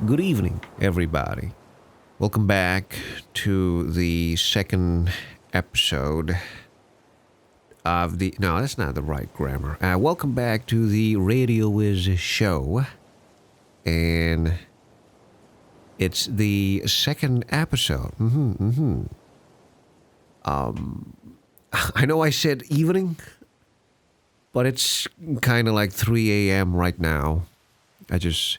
Good evening, everybody. Welcome back to the second episode of the. No, that's not the right grammar. Welcome back to the RadioWis show. And it's the second episode. I know I said evening, but it's kind of like 3 a.m. right now. I just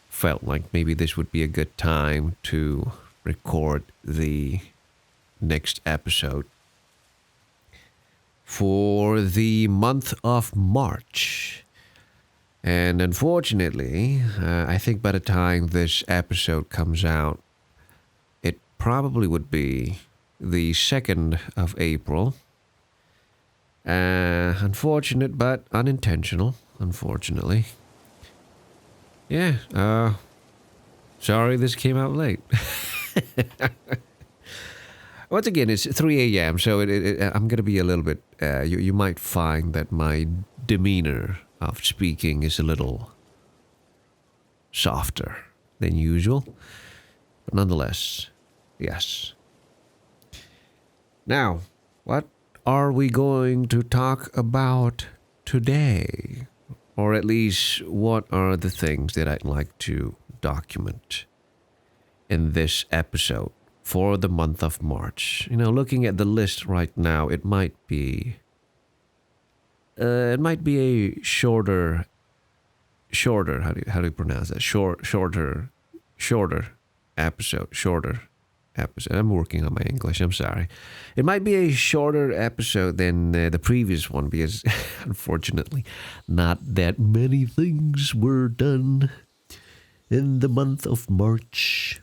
felt like maybe this would be a good time to record the next episode for the month of March. And unfortunately, I think by the time this episode comes out, it probably would be the 2nd of April. Unfortunate, but unintentional, unfortunately. Yeah, sorry this came out late. Once again, it's 3 a.m., so I'm going to be a little bit, you might find that my demeanor of speaking is a little softer than usual. But nonetheless, yes. Now, what are we going to talk about today? Or at least, what are the things that I'd like to document in this episode for the month of March? You know, looking at the list right now, it might be a shorter. How do you pronounce that? Shorter episode. I'm working on my English. I'm sorry. It might be a shorter episode than the previous one because, unfortunately, not that many things were done in the month of March.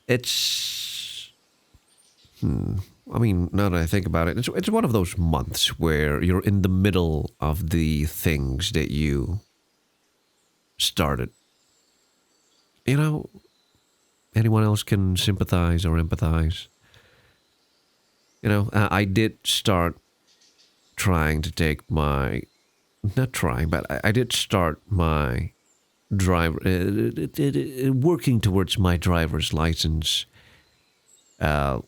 It's, I mean, now that I think about it, it's one of those months where you're in the middle of the things that you started. You know, anyone else can sympathize or empathize. You know, I did start trying to take my, not trying, but I did start my driver, working towards my driver's license. I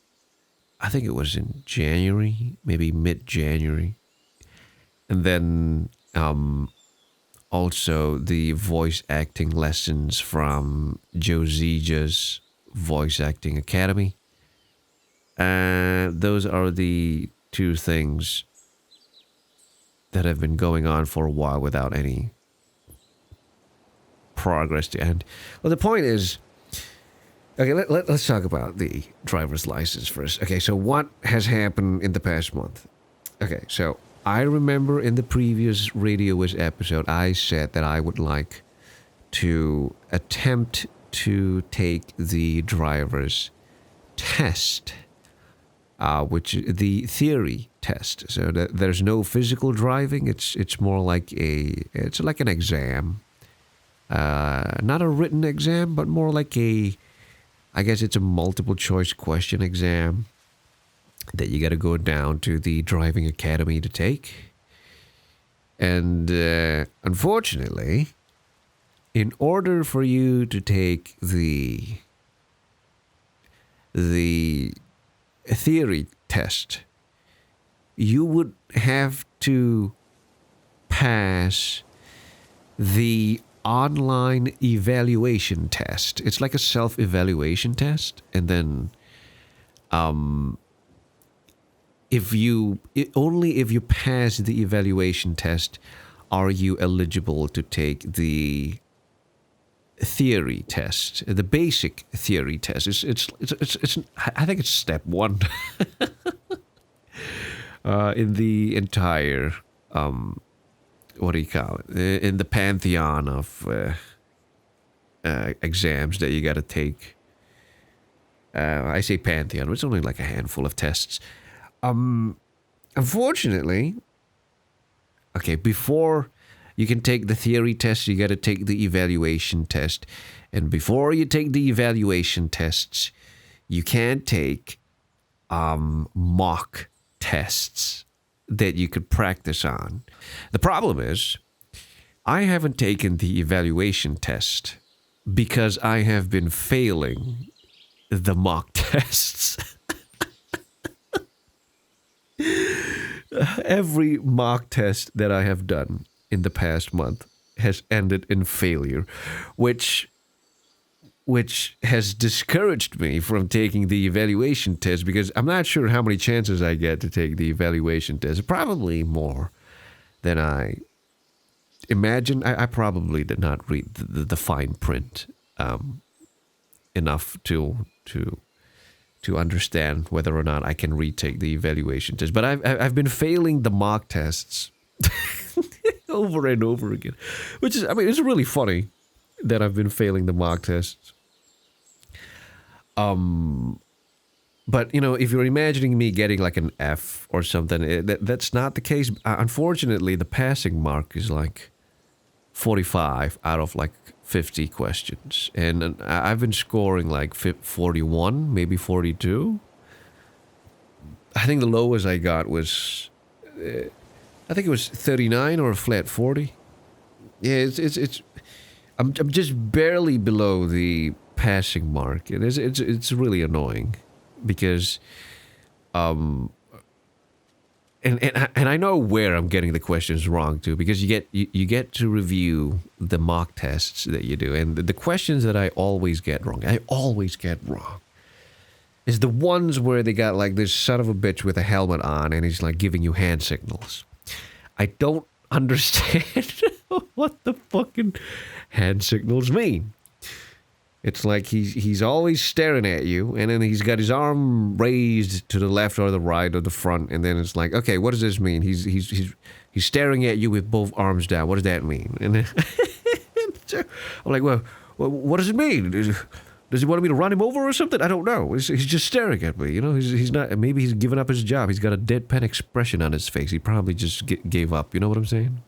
think it was in January, maybe mid-January. And then also the voice acting lessons from Josija's Voice Acting Academy. Those are the two things that have been going on for a while without any progress to end. Well, the point is, okay, let's talk about the driver's license first. Okay, so what has happened in the past month? Okay, so I remember in the previous RadioWis episode, I said that I would like to attempt to take the driver's test, which is the theory test. So that there's no physical driving. It's more like it's like an exam, not a written exam, but more like I guess it's a multiple choice question exam that you got to go down to the driving academy to take. And unfortunately, in order for you to take the theory test, you would have to pass the online evaluation test. It's like a self-evaluation test. And then if you pass the evaluation test, are you eligible to take the theory test, the basic theory test? It's I think it's step one in the entire what do you call it? In the pantheon of exams that you got to take. I say pantheon, but it's only like a handful of tests. Unfortunately, okay, before you can take the theory test, you got to take the evaluation test. And before you take the evaluation tests, you can't take mock tests that you could practice on. The problem is I haven't taken the evaluation test because I have been failing the mock tests. Every mock test that I have done in the past month has ended in failure, which has discouraged me from taking the evaluation test because I'm not sure how many chances I get to take the evaluation test. Probably more than I imagine. I probably did not read the fine print enough to understand whether or not I can retake the evaluation test. But I've been failing the mock tests over and over again, which is, I mean, it's really funny that I've been failing the mock tests. But if you're imagining me getting like an F or something, that's not the case. Unfortunately, the passing mark is like 45 out of like 50 questions, and I've been scoring like 41, maybe 42. I think the lowest I got was, I think it was 39 or a flat 40. Yeah, I'm just barely below the passing mark. It's really annoying because, and I know where I'm getting the questions wrong too, because you get to review the mock tests that you do, and the questions that I always get wrong, is the ones where they got like this son of a bitch with a helmet on and he's like giving you hand signals. I don't understand what the fucking hand signals mean. It's like he's always staring at you, and then he's got his arm raised to the left or the right or the front, and then it's like, okay, what does this mean? He's staring at you with both arms down. What does that mean? And then I'm like, well, what does it mean? Does he want me to run him over or something? I don't know. He's just staring at me. He's not. Maybe he's given up his job. He's got a deadpan expression on his face. He probably just gave up. You know what I'm saying?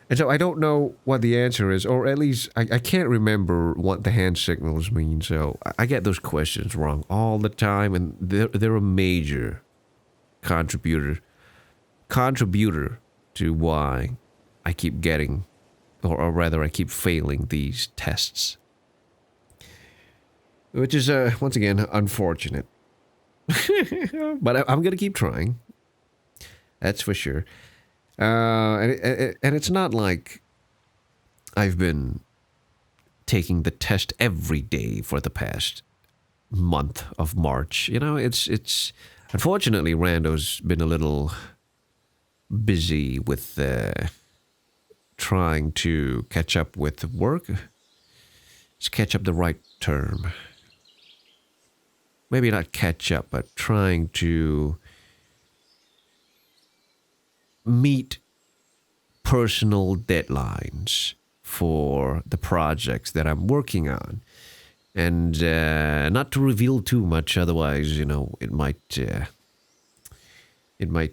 And so I don't know what the answer is, or at least I can't remember what the hand signals mean. So I get those questions wrong all the time, and they're a major contributor to why I keep getting, or rather I keep failing these tests. Which is, once again, unfortunate. But I'm going to keep trying. That's for sure. And it's not like I've been taking the test every day for the past month of March. It's unfortunately Rando's been a little busy with trying to catch up with work. Is catch up the right term? Maybe not catch up, but trying to meet personal deadlines for the projects that I'm working on, and not to reveal too much, otherwise it might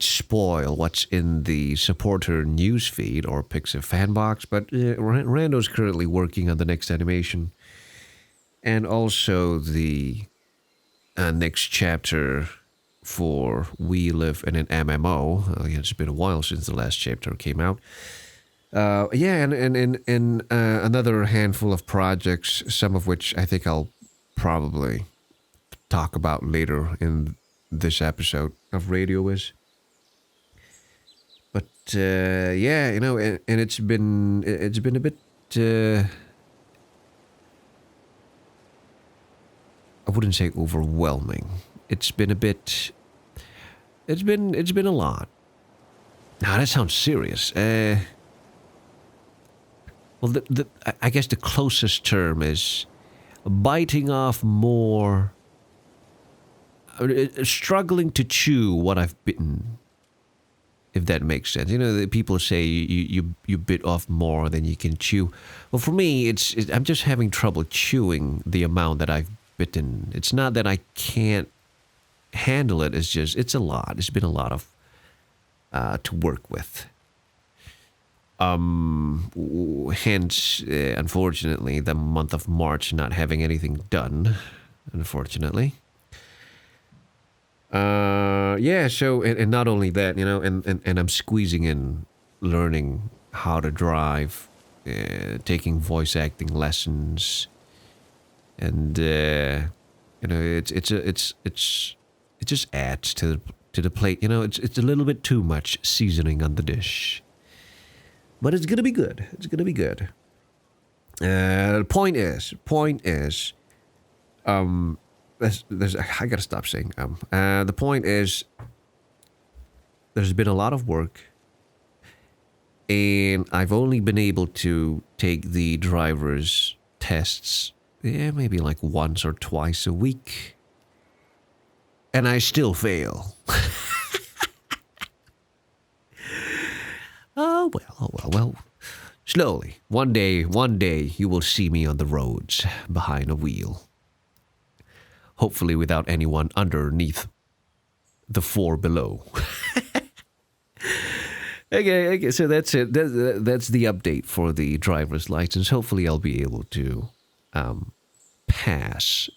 spoil what's in the supporter newsfeed or Pixar fan box. But Rando's currently working on the next animation, and also the next chapter for We Live in an MMO. It's been a while since the last chapter came out. And another handful of projects, some of which I think I'll probably talk about later in this episode of RadioWis. But and it's been a bit. I wouldn't say overwhelming. It's been a bit. It's been a lot. Now that sounds serious. Well, I guess the closest term is biting off more. Struggling to chew what I've bitten. If that makes sense. The people say you bit off more than you can chew. Well, for me, I'm just having trouble chewing the amount that I've bitten. It's not that I can't handle it. It's a lot. It's been a lot of to work with. Hence, unfortunately, the month of March not having anything done. Unfortunately. So and not only that, and I'm squeezing in learning how to drive, taking voice acting lessons, and it just adds to the plate. It's a little bit too much seasoning on the dish, but it's gonna be good. It's gonna be good. The point is, I gotta stop saying. The point is, there's been a lot of work, and I've only been able to take the driver's tests, maybe like once or twice a week, and I still fail. Well. Slowly, one day, you will see me on the roads behind a wheel. Hopefully, without anyone underneath the four below. Okay. So that's it. That's the update for the driver's license. Hopefully, I'll be able to pass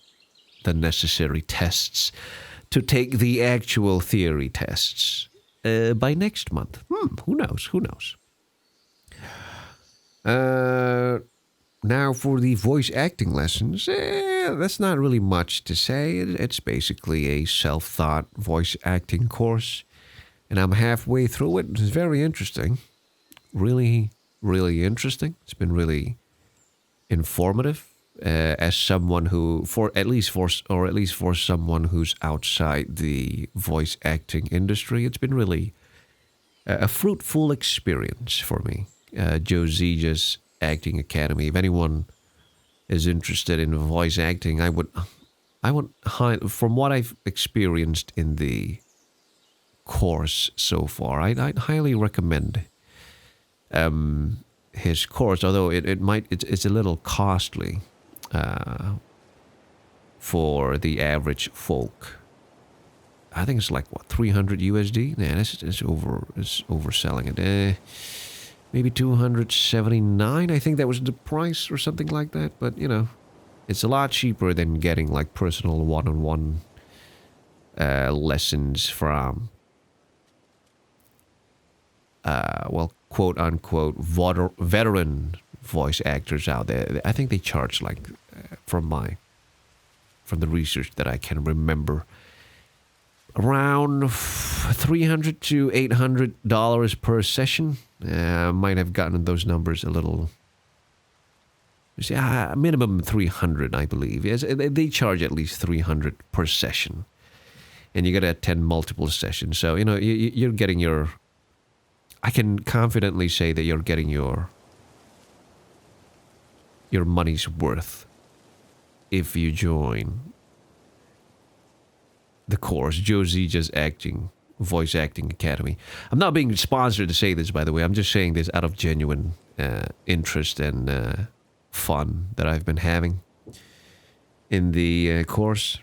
the necessary tests to take the actual theory tests by next month. Who knows? Now for the voice acting lessons, that's not really much to say. It's basically a self-taught voice acting course, and I'm halfway through it. It's very interesting, really, really interesting. It's been really informative. As someone who, for someone who's outside the voice acting industry, it's been really a fruitful experience for me. SaltyGeese Acting Academy. If anyone is interested in voice acting, I would from what I've experienced in the course so far, I'd highly recommend his course. Although it's a little costly for the average folk. I think it's like what, $300 USD. Yeah, it's overselling it. Maybe $279. I think that was the price or something like that. But it's a lot cheaper than getting like personal one-on-one lessons from quote unquote veteran voice actors out there. I think they charge like from the research that I can remember, around $300 to $800 per session. Might have gotten those numbers a little. Minimum 300, I believe. Yes, they charge at least 300 per session, and you got to attend multiple sessions. So you're getting your. I can confidently say that you're getting your money's worth if you join the course, SaltyGeese Voice Acting Academy. I'm not being sponsored to say this, by the way. I'm just saying this out of genuine interest and fun that I've been having in the course.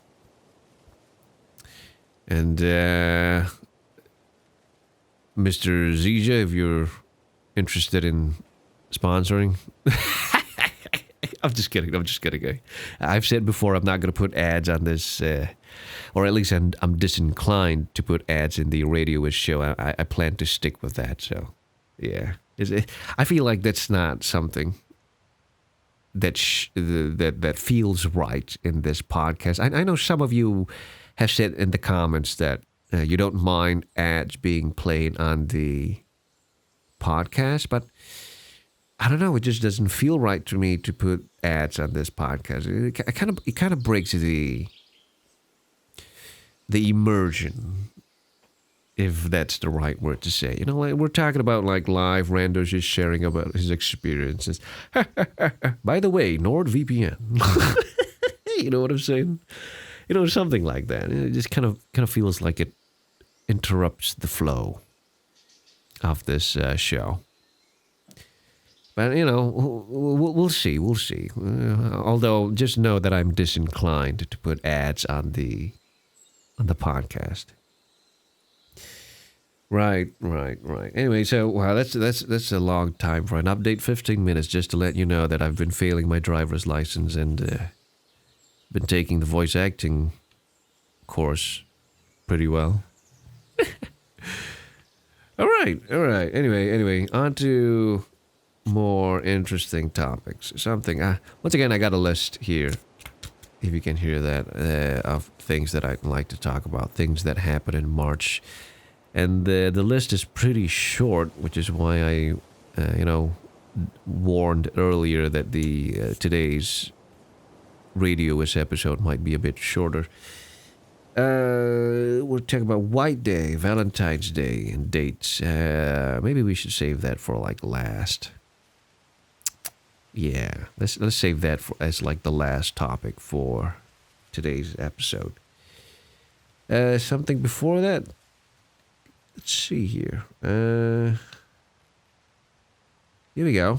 And Mr. Zija, if you're interested in sponsoring, I'm just kidding. I've said before, I'm not going to put ads on this, or at least I'm disinclined to put ads in the RadioWis show. I plan to stick with that. So, yeah, I feel like that's not something that feels right in this podcast. I know some of you have said in the comments that you don't mind ads being played on the podcast, but I don't know. It just doesn't feel right to me to put ads on this podcast. It kind of breaks the immersion, if that's the right word to say. Like we're talking about like live randos just sharing about his experiences. By the way, NordVPN. You know what I'm saying? Something like that. It just kind of feels like it interrupts the flow of this show. But, we'll see. Although, just know that I'm disinclined to put ads on the podcast. Right. Anyway, so, wow, that's a long time for an update. 15 minutes just to let you know that I've been failing my driver's license and been taking the voice acting course pretty well. All all right. Anyway, on to more interesting topics. Something. Once again, I got a list here. If you can hear that, of things that I'd like to talk about, things that happened in March, and the list is pretty short, which is why I, warned earlier that the today's RadioWis episode might be a bit shorter. We're talking about White Day, Valentine's Day, and dates. Maybe we should save that for like last. Yeah, let's save that as like the last topic for today's episode. Something before that. Let's see here. Here we go.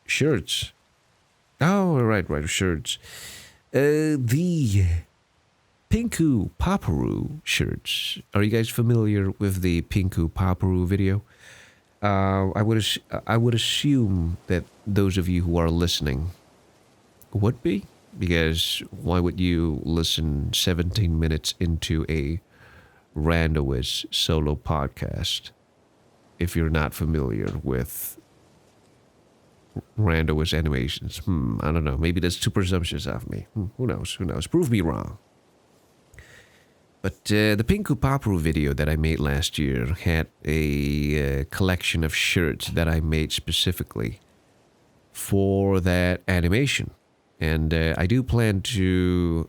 Shirts. Oh, right, shirts. The Pinku Paparu shirts. Are you guys familiar with the Pinku Paparu video? I would assume that those of you who are listening would be, because why would you listen 17 minutes into a RandoWis solo podcast if you're not familiar with RandoWis animations? I don't know. Maybe that's too presumptuous of me. Who knows? Prove me wrong. But the Pinku Paparu video that I made last year had a collection of shirts that I made specifically for that animation. And I do plan to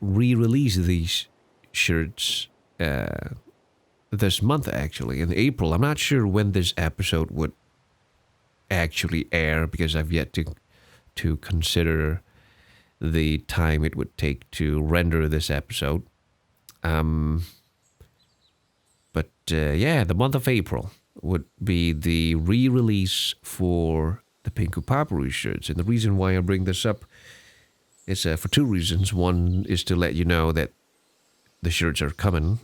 re-release these shirts this month, actually, in April. I'm not sure when this episode would actually air, because I've yet to consider the time it would take to render this episode. But the month of April would be the re-release for the Pinku Paparu shirts. And the reason why I bring this up is for two reasons. One is to let you know that the shirts are coming.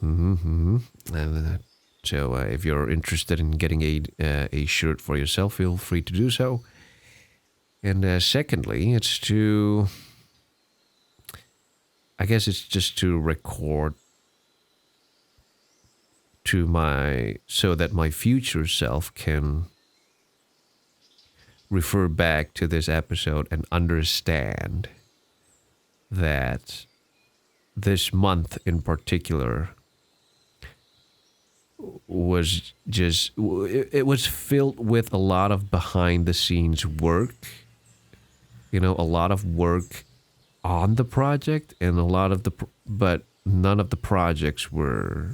And so if you're interested in getting a shirt for yourself, feel free to do so. And secondly, it's to, I guess it's just to record so that my future self can refer back to this episode and understand that this month in particular was just, it was filled with a lot of behind the scenes work, a lot of work on the project, and but none of the projects were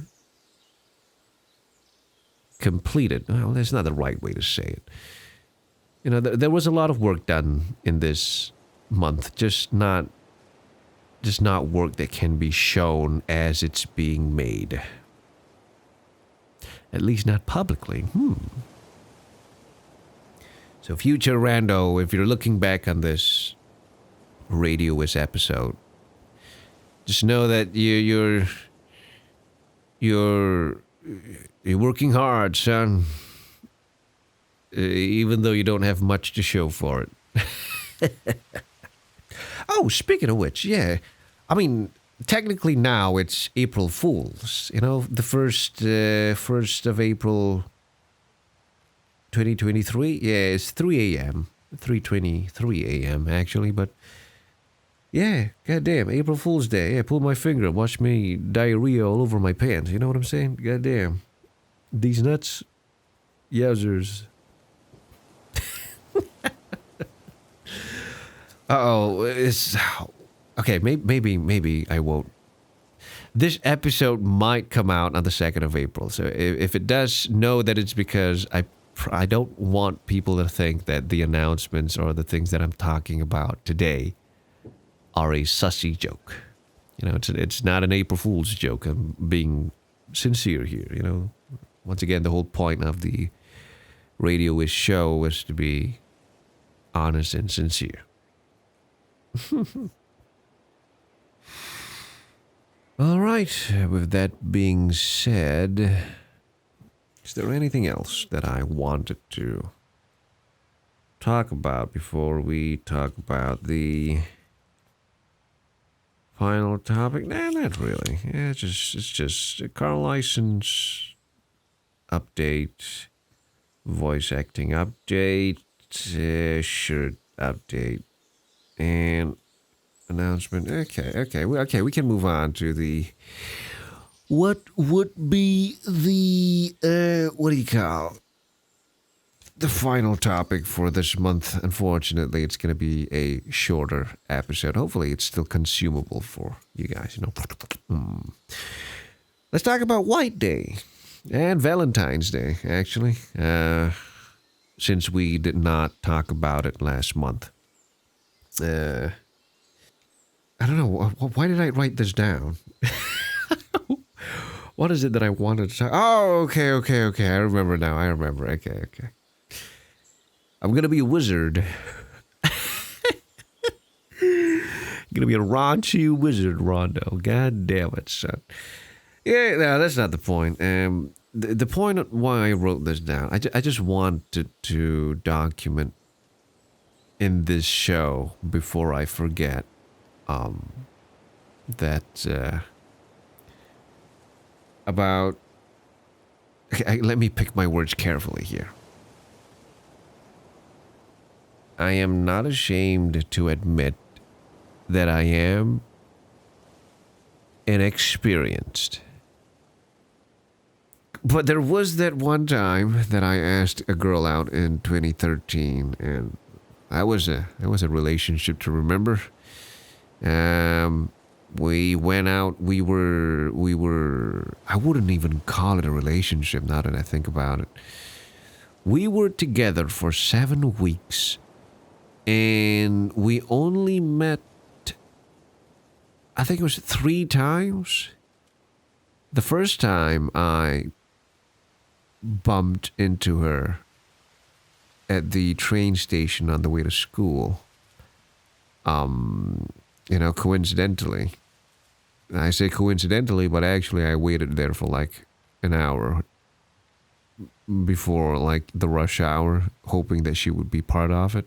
completed. Well, that's not the right way to say it. There was a lot of work done in this month, just not work that can be shown as it's being made. At least not publicly. So future Rando, if you're looking back on this RadioWis episode, just know that you're working hard, son. Even though you don't have much to show for it. Oh, speaking of which, yeah. I mean, technically now it's April Fool's. The first of April 2023. Yeah, it's 3 a.m. 3:23 a.m. actually, but yeah, goddamn, April Fool's Day. Yeah, pull my finger, watch me diarrhea all over my pants. You know what I'm saying? Goddamn. These nuts, yowzers. It's okay. Maybe I won't. This episode might come out on the 2nd of April. So if it does, know that it's because I don't want people to think that the announcements or the things that I'm talking about today are a sussy joke. It's not an April Fool's joke. I'm being sincere here. Once again, the whole point of the RadioWis show was to be honest and sincere. All right, with that being said, is there anything else that I wanted to talk about before we talk about the final topic? Nah, not really. Yeah, it's just a car license update, voice acting update, shirt update, and announcement. Okay. We can move on to the what would be the what do you call the final topic for this month. Unfortunately, it's going to be a shorter episode. Hopefully, it's still consumable for you guys. Let's talk about White Day and Valentine's Day. Actually, since we did not talk about it last month. I don't know. Why did I write this down? What is it that I wanted to talk? Oh, okay. I remember now. Okay. I'm going to be a wizard. Going to be a raunchy wizard, Rondo. God damn it, son. Yeah, no, that's not the point. The point why I wrote this down, I just wanted to document in this show before I forget that about... Okay, let me pick my words carefully here. I am not ashamed to admit that I am inexperienced. But there was that one time that I asked a girl out in 2013, and that was a relationship to remember. We went out. We were. I wouldn't even call it a relationship now that I think about it. We were together for 7 weeks, and we only met, I think it was 3 times. The first time I bumped into her at the train station on the way to school. Coincidentally. I say coincidentally, but actually I waited there for like an hour before like the rush hour, hoping that she would be part of it.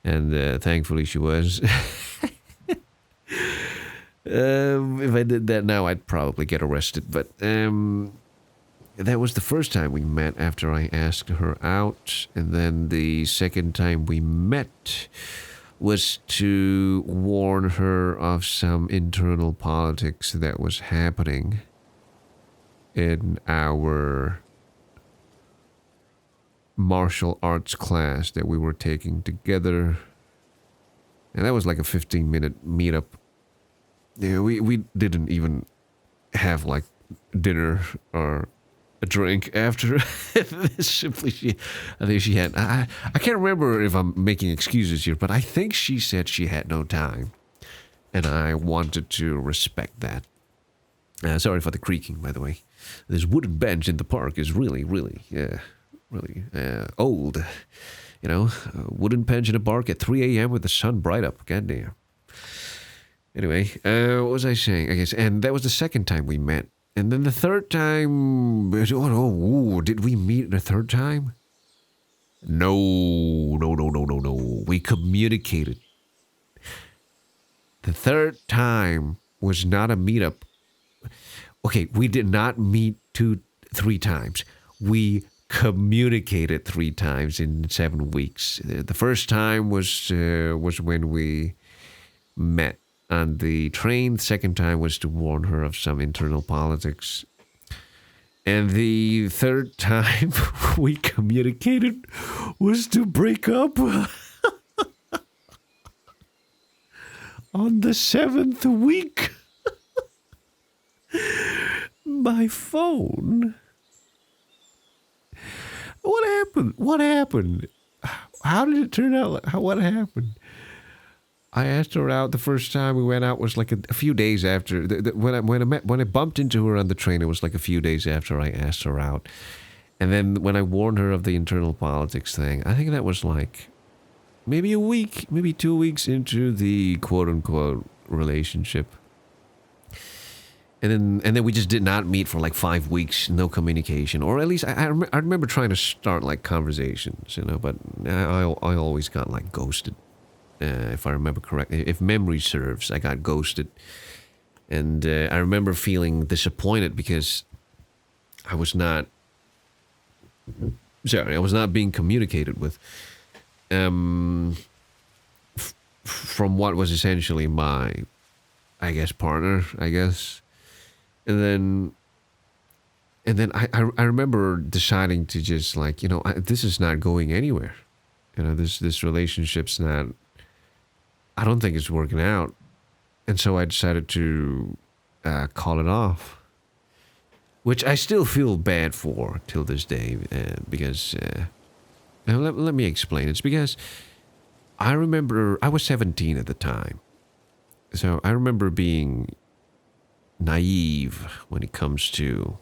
And thankfully she was. If I did that now, I'd probably get arrested. But that was the first time we met after I asked her out. And then the second time we met was to warn her of some internal politics that was happening in our martial arts class that we were taking together. And that was like a 15-minute meetup. Yeah, we didn't even have like dinner or a drink after. Simply, I think she had. I can't remember if I'm making excuses here, but I think she said she had no time, and I wanted to respect that. Sorry for the creaking, by the way. This wooden bench in the park is really old. You know, a wooden bench in the park at 3 a.m. with the sun bright up. Goddamn. Anyway, what was I saying? I guess, and that was the second time we met. And then the third time, did we meet the third time? No. We communicated. The third time was not a meetup. Okay, we did not meet 3 times. We communicated 3 times in 7 weeks. The first time was when we met on the train. The second time was to warn her of some internal politics. And the third time we communicated was to break up on the 7th week by phone. What happened? How did it turn out? What happened? I asked her out the first time we went out was like a few days after. When I bumped into her on the train, it was like a few days after I asked her out. And then when I warned her of the internal politics thing, I think that was like maybe a week, maybe 2 weeks into the quote-unquote relationship. And then we just did not meet for like 5 weeks, no communication. Or at least I remember trying to start like conversations, but I always got like ghosted. If I remember correctly, if memory serves, I got ghosted. And I remember feeling disappointed because I was not sorry, I was not being communicated with. Um, from what was essentially my, I guess, partner. I guess, and then I remember deciding to just like, this is not going anywhere. This relationship's not. I don't think it's working out, and so I decided to call it off, which I still feel bad for till this day, because let me explain. It's because I remember I was 17 at the time, so I remember being naive when it comes to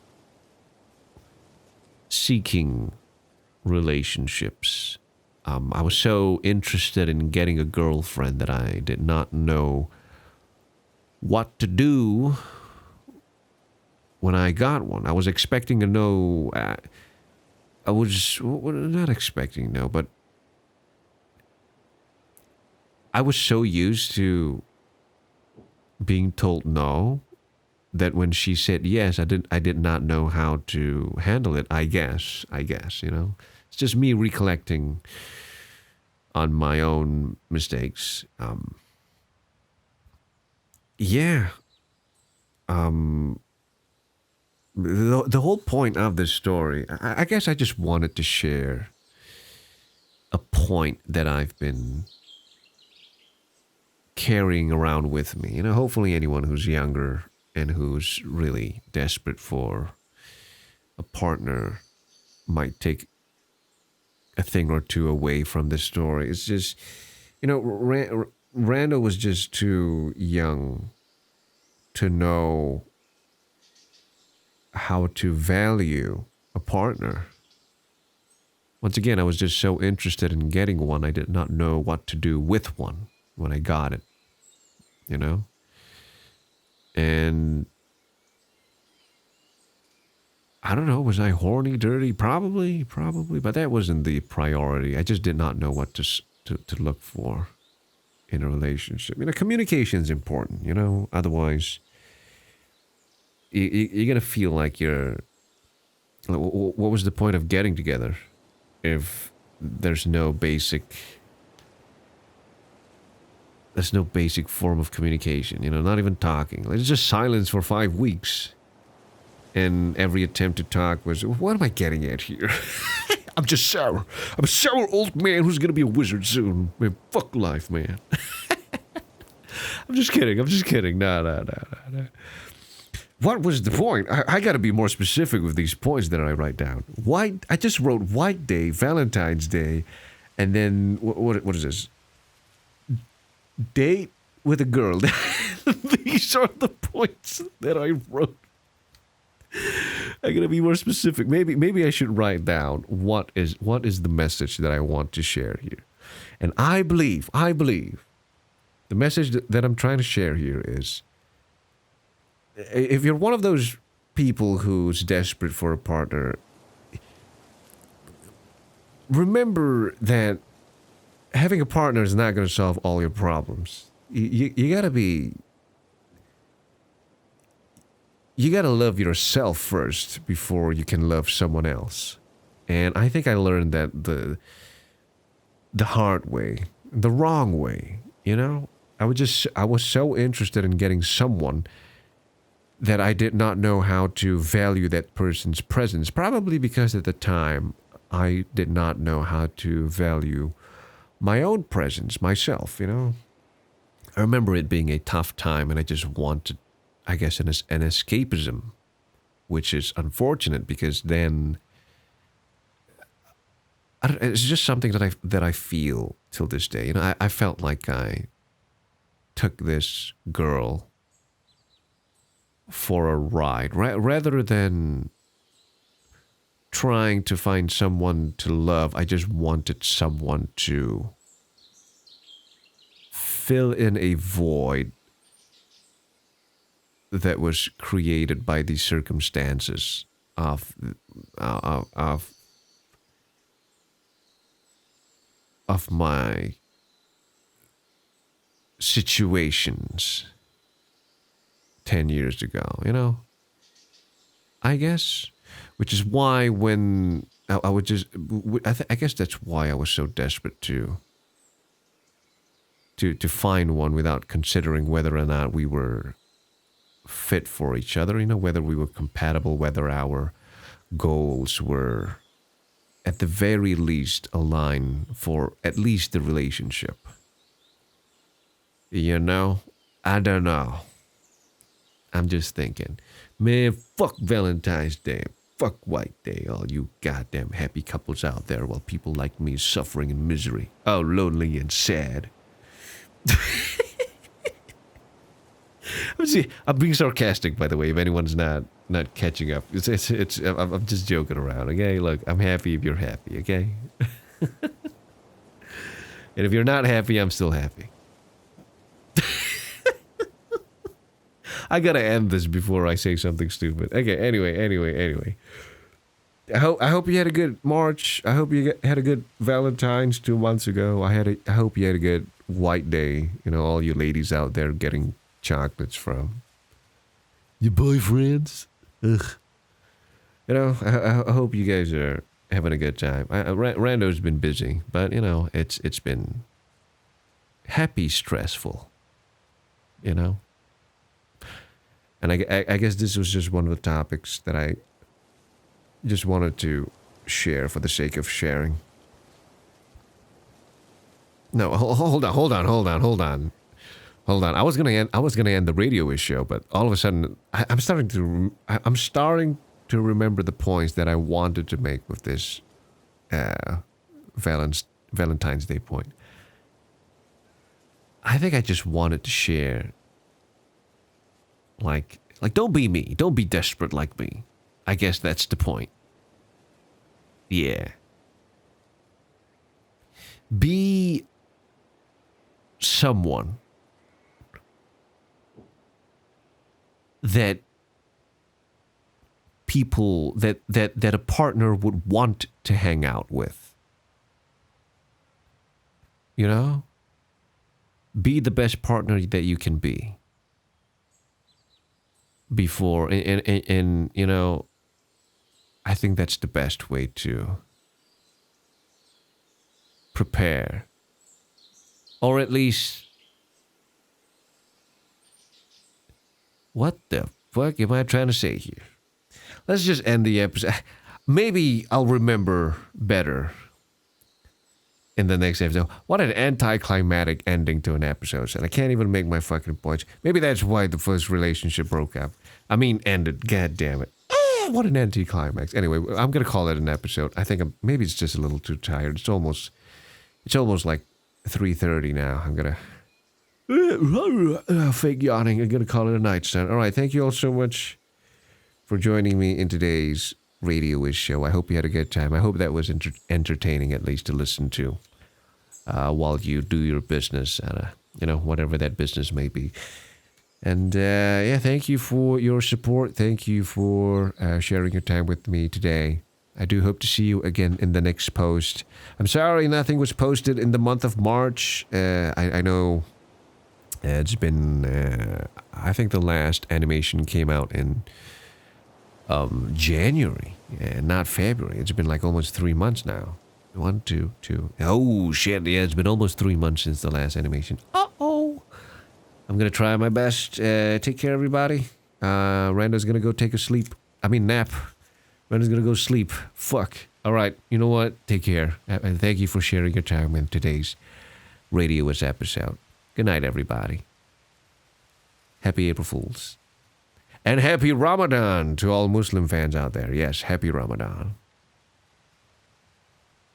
seeking relationships. I was so interested in getting a girlfriend that I did not know what to do when I got one. I was expecting to know. I was not expecting no, but I was so used to being told no that when she said yes, I did not know how to handle it. I guess, it's just me recollecting on my own mistakes. Yeah. The whole point of this story, I guess I just wanted to share a point that I've been carrying around with me. Hopefully anyone who's younger and who's really desperate for a partner might take a thing or two away from this story. It's just, Rando was just too young to know how to value a partner. Once again, I was just so interested in getting one, I did not know what to do with one when I got it, And I don't know, was I horny, dirty? Probably, but that wasn't the priority. I just did not know what to look for in a relationship. Communication is important, otherwise you're going to feel like you're, what was the point of getting together if there's no basic form of communication, not even talking. It's just silence for 5 weeks. And every attempt to talk was, what am I getting at here? I'm just sour. I'm a sour old man who's going to be a wizard soon. Man, fuck life, man. I'm just kidding. No. What was the point? I got to be more specific with these points that I write down. I just wrote White Day, Valentine's Day, and then, what is this? Date with a girl. These are the points that I wrote. I gotta be more specific. Maybe I should write down what is the message that I want to share here. And I believe the message that I'm trying to share here is, if you're one of those people who's desperate for a partner, remember that having a partner is not going to solve all your problems. You gotta love yourself first before you can love someone else. And I think I learned that the hard way, the wrong way, I was so interested in getting someone that I did not know how to value that person's presence, probably because at the time I did not know how to value my own presence myself, I remember it being a tough time, and I just wanted, I guess, an escapism, which is unfortunate because then it's just something that I feel till this day. I felt like I took this girl for a ride rather than trying to find someone to love. I just wanted someone to fill in a void that was created by the circumstances of my situations 10 years ago, I guess, which is why when I would just, I guess that's why I was so desperate to find one without considering whether or not we were fit for each other, whether we were compatible, whether our goals were at the very least aligned for at least the relationship. I don't know. I'm just thinking, man, fuck Valentine's Day. Fuck White Day, all you goddamn happy couples out there while people like me suffering in misery. Oh, lonely and sad. I'm being sarcastic, by the way, if anyone's not catching up. I'm just joking around, okay? Look, I'm happy if you're happy, okay? And if you're not happy, I'm still happy. I gotta end this before I say something stupid. Okay, anyway. I hope you had a good March. I hope you had a good Valentine's 2 months ago. I hope you had a good White Day. All you ladies out there getting chocolates from your boyfriends. Ugh. I hope you guys are having a good time. Rando's been busy, but it's been happy stressful. And I guess this was just one of the topics that I just wanted to share for the sake of sharing. No, hold on. I was gonna end the RadioWis show, but all of a sudden I'm starting to remember the points that I wanted to make with this Valentine's Day point. I think I just wanted to share. Like, don't be me. Don't be desperate like me. I guess that's the point. Yeah. Be someone that people that a partner would want to hang out with. Be the best partner that you can be. Before and I think that's the best way to prepare, or at least, what the fuck am I trying to say here? Let's just end the episode. Maybe I'll remember better in the next episode. What an anticlimactic ending to an episode, and I can't even make my fucking points. Maybe that's why the first relationship broke up. Ended. God damn it. What an anticlimax. Anyway, I'm gonna call it an episode. I think maybe it's just a little too tired. It's almost like 3:30 now. I'm gonna fake yawning. I'm gonna call it a night, son. All right. Thank you all so much for joining me in today's RadioWis show. I hope you had a good time. I hope that was entertaining, at least to listen to while you do your business, whatever that business may be. And thank you for your support. Thank you for sharing your time with me today. I do hope to see you again in the next post. I'm sorry nothing was posted in the month of March. I know it's been, I think the last animation came out in January, not February. It's been like almost 3 months now. 1, 2, 2. Oh, shit. Yeah, it's been almost 3 months since the last animation. Uh-oh. I'm going to try my best. Take care, everybody. Rando's going to go take a nap. Rando's going to go sleep. Fuck. All right. You know what? Take care. And thank you for sharing your time in today's RadioWis episode. Good night, everybody. Happy April Fools. And happy Ramadan to all Muslim fans out there. Yes, happy Ramadan.